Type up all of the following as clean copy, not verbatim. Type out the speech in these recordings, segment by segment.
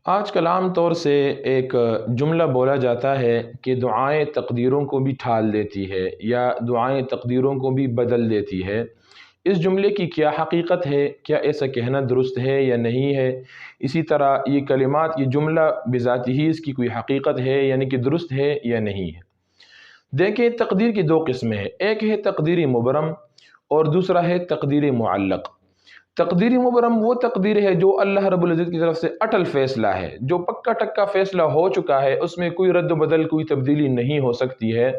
آج کل عام طور سے ایک جملہ بولا جاتا ہے کہ دعائیں تقدیروں کو بھی ٹھال دیتی ہے یا دعائیں تقدیروں کو بھی بدل دیتی ہے۔ اس جملے کی کیا حقیقت ہے؟ کیا ایسا کہنا درست ہے یا نہیں ہے؟ اسی طرح یہ کلمات، یہ جملہ بذاتی ہی اس کی کوئی حقیقت ہے یعنی کہ درست ہے یا نہیں ہے؟ دیکھیں، تقدیر کی دو قسمیں ہیں، ایک ہے تقدیری مبرم اور دوسرا ہے تقدیر معلق۔ تقدیری مبرم وہ تقدیر ہے جو اللہ رب العزت کی طرف سے اٹل فیصلہ ہے، جو پکا ٹکا فیصلہ ہو چکا ہے، اس میں کوئی رد و بدل، کوئی تبدیلی نہیں ہو سکتی ہے،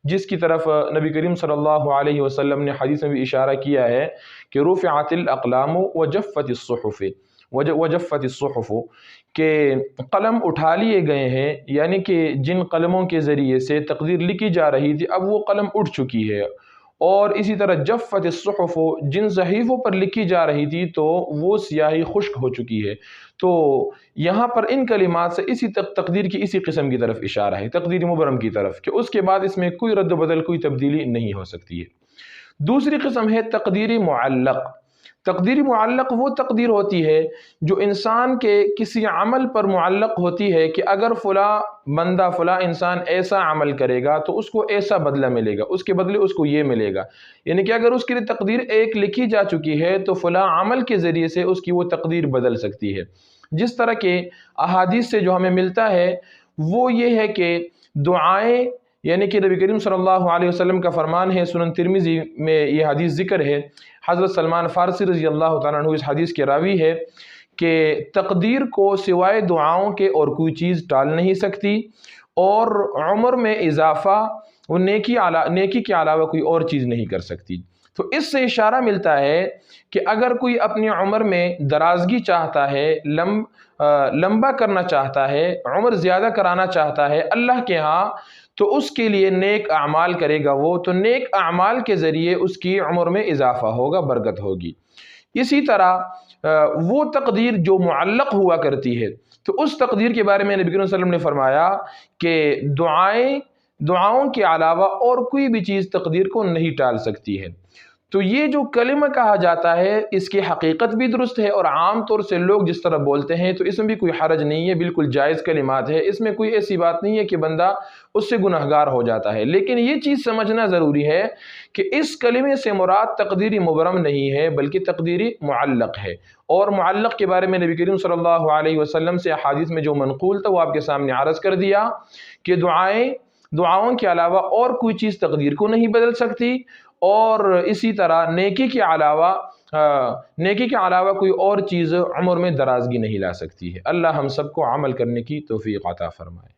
جس کی طرف نبی کریم صلی اللہ علیہ وسلم نے حدیث میں بھی اشارہ کیا ہے کہ رفعت الاقلام وجفت الصحف، وجفت الصحف، کہ قلم اٹھا لیے گئے ہیں، یعنی کہ جن قلموں کے ذریعے سے تقدیر لکھی جا رہی تھی اب وہ قلم اٹھ چکی ہے، اور اسی طرح جفت الصحف، جن صحیفوں پر لکھی جا رہی تھی تو وہ سیاہی خشک ہو چکی ہے۔ تو یہاں پر ان کلمات سے اسی تقدیر کی اسی قسم کی طرف اشارہ ہے، تقدیر مبرم کی طرف، کہ اس کے بعد اس میں کوئی رد و بدل، کوئی تبدیلی نہیں ہو سکتی ہے۔ دوسری قسم ہے تقدیر معلق۔ تقدیر معلق وہ تقدیر ہوتی ہے جو انسان کے کسی عمل پر معلق ہوتی ہے کہ اگر فلاں بندہ، فلاں انسان ایسا عمل کرے گا تو اس کو ایسا بدلہ ملے گا، اس کے بدلے اس کو یہ ملے گا، یعنی کہ اگر اس کے لیے تقدیر ایک لکھی جا چکی ہے تو فلاں عمل کے ذریعے سے اس کی وہ تقدیر بدل سکتی ہے۔ جس طرح کے احادیث سے جو ہمیں ملتا ہے وہ یہ ہے کہ دعائیں، یعنی کہ نبی کریم صلی اللہ علیہ وسلم کا فرمان ہے، سنن ترمذی میں یہ حدیث ذکر ہے، حضرت سلمان فارسی رضی اللہ تعالیٰ عنہ اس حدیث کے راوی ہے کہ تقدیر کو سوائے دعاؤں کے اور کوئی چیز ٹال نہیں سکتی، اور عمر میں اضافہ وہ نیکی کے علاوہ کوئی اور چیز نہیں کر سکتی۔ تو اس سے اشارہ ملتا ہے کہ اگر کوئی اپنی عمر میں درازگی چاہتا ہے، لمبا کرنا چاہتا ہے، عمر زیادہ کرانا چاہتا ہے اللہ کے ہاں، تو اس کے لیے نیک اعمال کرے گا، وہ تو نیک اعمال کے ذریعے اس کی عمر میں اضافہ ہوگا، برکت ہوگی۔ اسی طرح وہ تقدیر جو معلق ہوا کرتی ہے، تو اس تقدیر کے بارے میں نبی کریم صلی اللہ علیہ وسلم نے فرمایا کہ دعاؤں کے علاوہ اور کوئی بھی چیز تقدیر کو نہیں ٹال سکتی ہے۔ تو یہ جو کلمہ کہا جاتا ہے اس کی حقیقت بھی درست ہے، اور عام طور سے لوگ جس طرح بولتے ہیں تو اس میں بھی کوئی حرج نہیں ہے، بالکل جائز کلمات ہے، اس میں کوئی ایسی بات نہیں ہے کہ بندہ اس سے گناہگار ہو جاتا ہے۔ لیکن یہ چیز سمجھنا ضروری ہے کہ اس کلمے سے مراد تقدیری مبرم نہیں ہے بلکہ تقدیری معلق ہے، اور معلق کے بارے میں نبی کریم صلی اللہ علیہ وسلم سے احادیث میں جو منقول تھا وہ آپ کے سامنے عرض کر دیا کہ دعاؤں کے علاوہ اور کوئی چیز تقدیر کو نہیں بدل سکتی، اور اسی طرح نیکی کے علاوہ کوئی اور چیز عمر میں درازگی نہیں لا سکتی ہے۔ اللہ ہم سب کو عمل کرنے کی توفیق عطا فرمائے۔